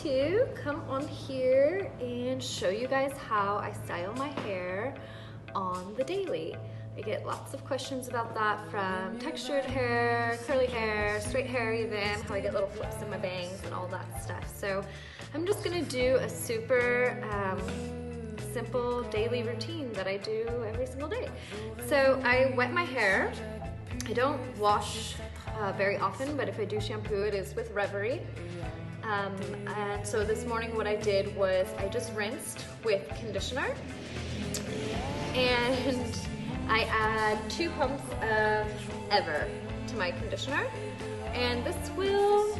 to come on here and show you guys how I style my hair on the daily. I get lots of questions about that, from textured hair, curly hair, straight hair even, how I get little flips in my bangs and all that stuff. So I'm just gonna do a super simple daily routine that I do every single day. So I wet my hair. I don't wash very often, but if I do shampoo, it is with Reverie. And so this morning what I did was I just rinsed with conditioner, and I add 2 pumps of Ever to my conditioner, and this will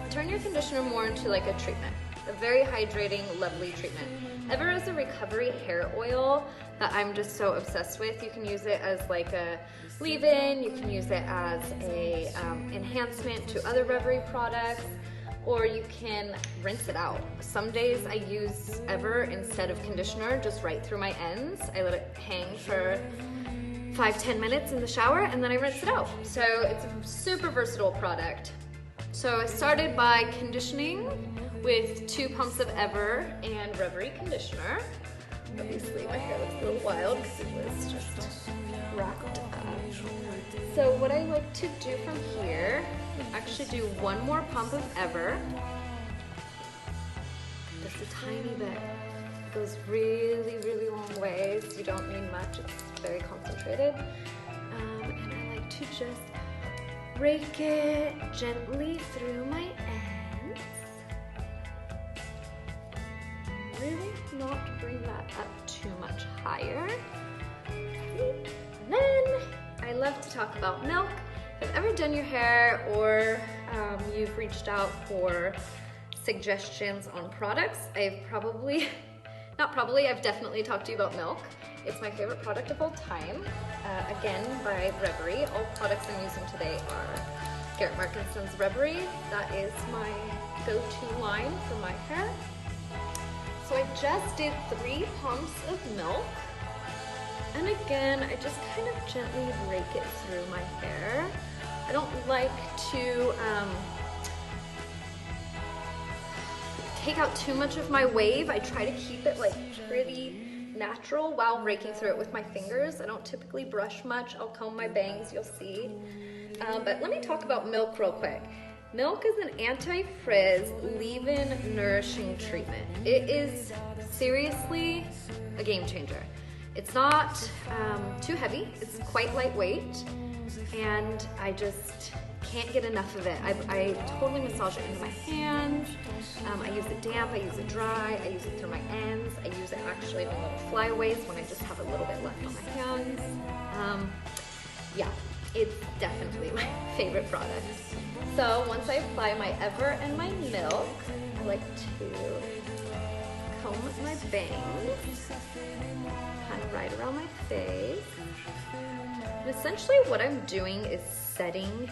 turn your conditioner more into like a treatment, a very hydrating, lovely treatment. Ever is a recovery hair oil that I'm just so obsessed with. You can use it as like a leave-in, you can use it as a enhancement to other Reverie products, or you can rinse it out. Some days I use Ever instead of conditioner, just right through my ends. I let it hang for 5-10 minutes in the shower, and then I rinse it out. So it's a super versatile product. So I started by conditioning with 2 pumps of Ever and Reverie Conditioner. Obviously my hair looks a little wild because it was just wrapped up. So what I like to do from here, actually do 1 more pump of Ever. Just a tiny bit. It goes really, really long ways. You don't need much, it's very concentrated. And I like to just rake it gently through my ends. Really not bring that up too much higher. And then I love to talk about milk. If you've ever done your hair, or you've reached out for suggestions on products, I've definitely talked to you about milk. It's my favorite product of all time. Again, by Reverie. All products I'm using today are Garrett Markinson's Reverie. That is my go-to line for my hair. So I just did 3 pumps of milk. And again, I just kind of gently rake it through my hair. I don't like to take out too much of my wave. I try to keep it like pretty natural while raking through it with my fingers. I don't typically brush much. I'll comb my bangs, you'll see. But let me talk about milk real quick. Milk is an anti-frizz, leave-in nourishing treatment. It is seriously a game changer. It's not too heavy, it's quite lightweight, and I just can't get enough of it. I totally massage it into my hands. I use it damp, I use it dry, I use it through my ends, I use it actually in little flyaways when I just have a little bit left on my hands. Yeah, it's definitely my favorite product. So once I apply my Ever and my milk, I like to comb my bangs, kind of right around my face. And essentially what I'm doing is setting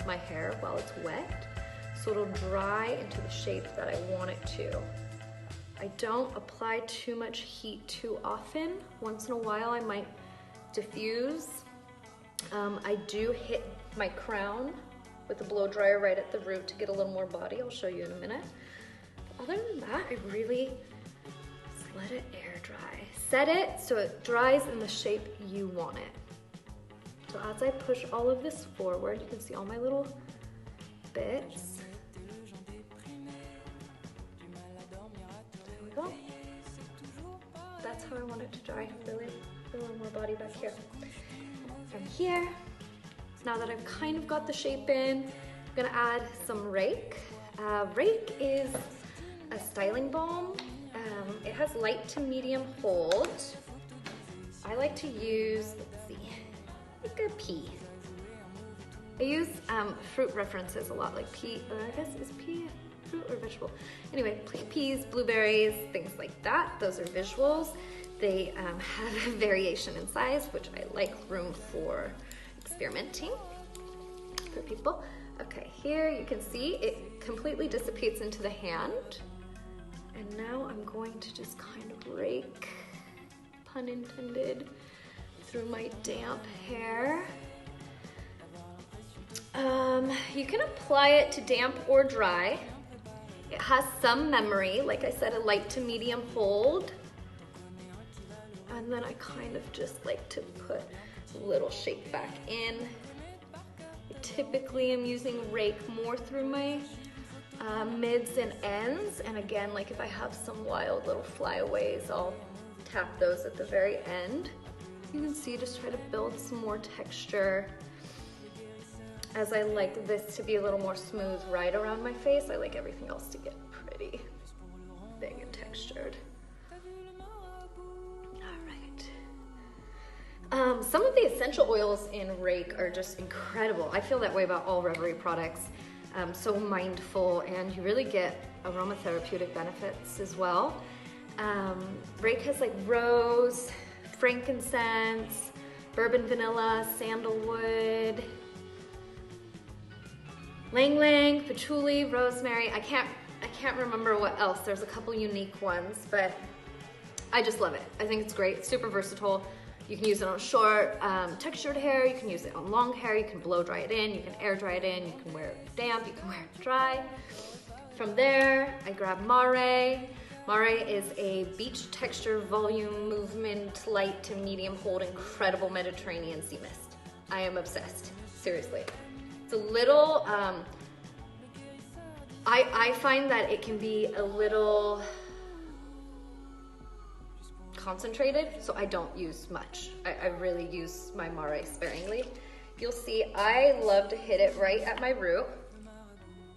my hair while it's wet, so it'll dry into the shape that I want it to. I don't apply too much heat too often. Once in a while I might diffuse. I do hit my crown with a blow dryer right at the root to get a little more body. I'll show you in a minute. But other than that, I really just let it air dry. Set it so it dries in the shape you want it. So as I push all of this forward, you can see all my little bits. There we go. That's how I want it to dry. Really, a little more body back here. From here, now that I've kind of got the shape in, I'm gonna add some Rake. Rake is a styling balm. It has light to medium hold. I like to use, let's see, like a pea. I use fruit references a lot, like pea, I guess is pea fruit or vegetable? Anyway, peas, blueberries, things like that. Those are visuals. They have a variation in size, which I like room for experimenting for people. Okay, here you can see it completely dissipates into the hand. And now I'm going to just kind of rake, pun intended, through my damp hair. You can apply it to damp or dry. It has some memory, like I said, a light to medium hold. And then I kind of just like to put a little shake back in. I typically am using Rake more through my mids and ends. And again, like if I have some wild little flyaways, I'll tap those at the very end. You can see, just try to build some more texture. As I like this to be a little more smooth right around my face, I like everything else to get pretty big and textured. Some of the essential oils in Rake are just incredible. I feel that way about all Reverie products. So mindful, and you really get aromatherapeutic benefits as well. Rake has like rose, frankincense, bourbon vanilla, sandalwood, lang lang, patchouli, rosemary. I can't remember what else. There's a couple unique ones, but I just love it. I think it's great. It's super versatile. You can use it on short, textured hair. You can use it on long hair. You can blow dry it in. You can air dry it in. You can wear it damp. You can wear it dry. From there, I grab Mare. Mare is a beach texture, volume, movement, light to medium hold, incredible Mediterranean sea mist. I am obsessed, seriously. It's a little, I find that it can be a little concentrated, so I don't use much. I really use my Mare sparingly. You'll see I love to hit it right at my root,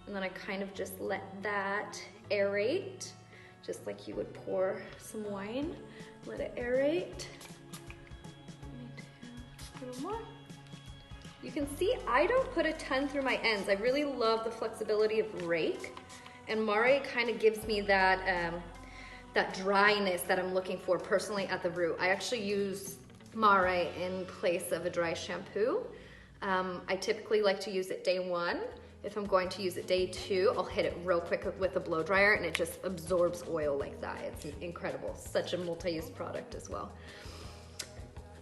and then I kind of just let that aerate, just like you would pour some wine. Let it aerate. A little more. You can see I don't put a ton through my ends. I really love the flexibility of Rake, and Mare kind of gives me that that dryness that I'm looking for personally at the root. I actually use Mare in place of a dry shampoo. I typically like to use it day one. If I'm going to use it day two, I'll hit it real quick with a blow dryer, and it just absorbs oil like that. It's incredible. Such a multi-use product as well.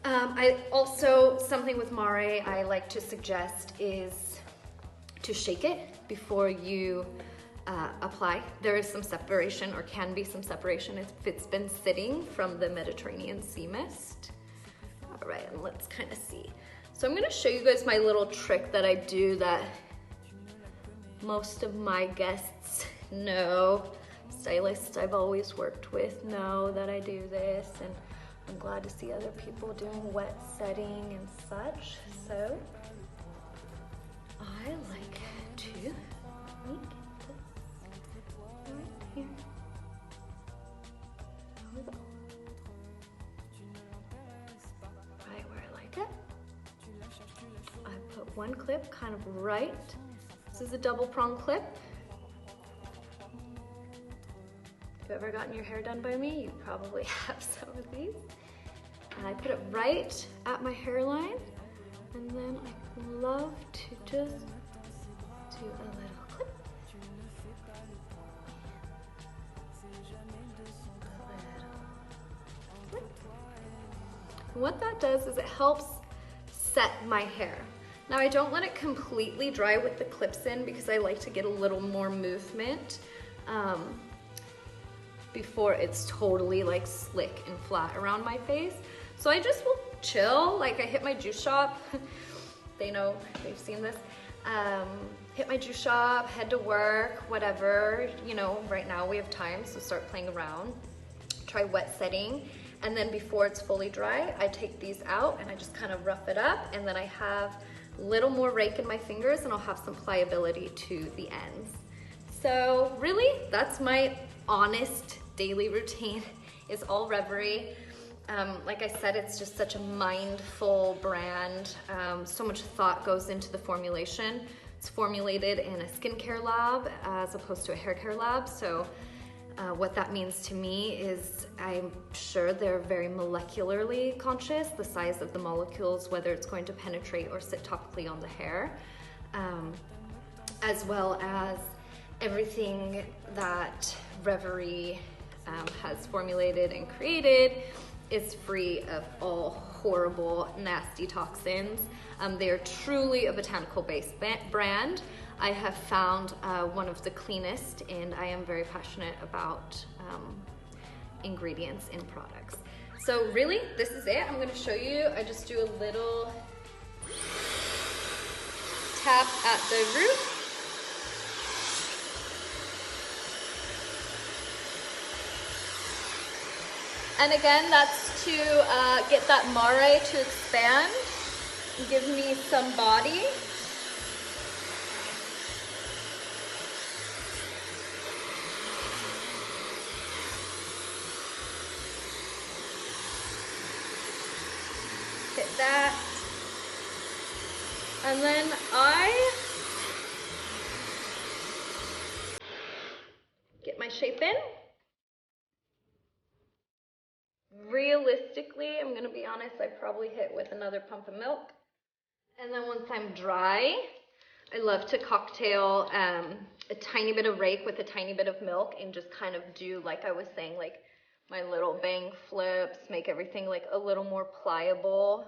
I also, something with Mare I like to suggest is to shake it before you apply. There is some separation, or can be some separation, if it's been sitting from the Mediterranean sea mist. All right, and let's kind of see. So I'm gonna show you guys my little trick that I do that most of my guests know. Stylists I've always worked with know that I do this, and I'm glad to see other people doing wet setting and such. So I like to make here. Right where I like it. I put one clip kind of right. This is a double prong clip. If you've ever gotten your hair done by me, you probably have some of these. And I put it right at my hairline, and then I love to just do a little clip. And what that does is it helps set my hair. Now I don't let it completely dry with the clips in, because I like to get a little more movement before it's totally like slick and flat around my face. So I just will chill, like I hit my juice shop. They know, they've seen this. Hit my juice shop, head to work, whatever. You know, right now we have time, so start playing around. Try wet setting. And then before it's fully dry, I take these out and I just kind of rough it up, and then I have a little more Rake in my fingers, and I'll have some pliability to the ends. So really, that's my honest daily routine. Is all Reverie. Like I said, it's just such a mindful brand. So much thought goes into the formulation. It's formulated in a skincare lab as opposed to a hair care lab. So what that means to me is I'm sure they're very molecularly conscious, the size of the molecules, whether it's going to penetrate or sit topically on the hair, as well as everything that Reverie has formulated and created is free of all horrible, nasty toxins. They are truly a botanical-based brand. I have found one of the cleanest, and I am very passionate about ingredients in products. So really, this is it. I'm gonna show you. I just do a little tap at the root. And again, that's to get that Mare to expand and give me some body. Hit that. And then I get my shape in. Realistically, I'm gonna be honest, I probably hit with another pump of milk. And then once I'm dry, I love to cocktail a tiny bit of Rake with a tiny bit of milk and just kind of do, like I was saying, like my little bang flips, make everything like a little more pliable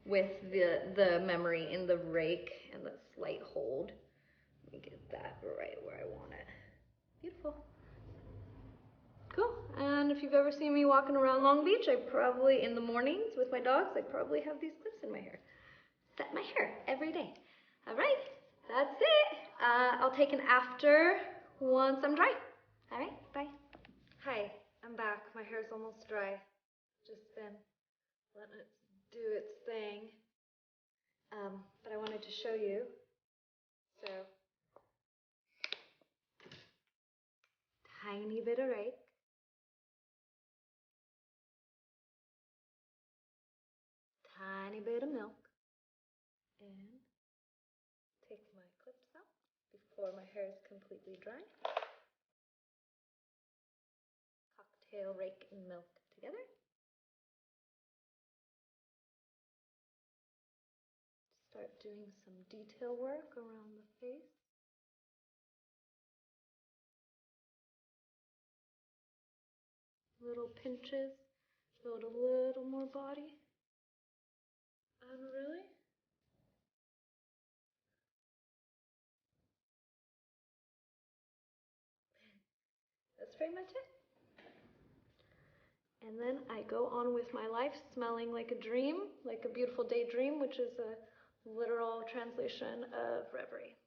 with the memory in the Rake and the slight hold. Let me get that right where I want it. Beautiful. Cool. And if you've ever seen me walking around Long Beach, I probably, in the mornings with my dogs, I probably have these clips in my hair. Set my hair every day. All right, that's it. I'll take an after once I'm dry. All right, bye. Hi, I'm back. My hair's almost dry. Just been letting it do its thing. But I wanted to show you. So, tiny bit of Rake. Tiny bit of milk, and take my clips out before my hair is completely dry. Cocktail Rake and milk together. Start doing some detail work around the face. Little pinches, build a little more body. And really, that's pretty much it. And then I go on with my life smelling like a dream, like a beautiful daydream, which is a literal translation of Reverie.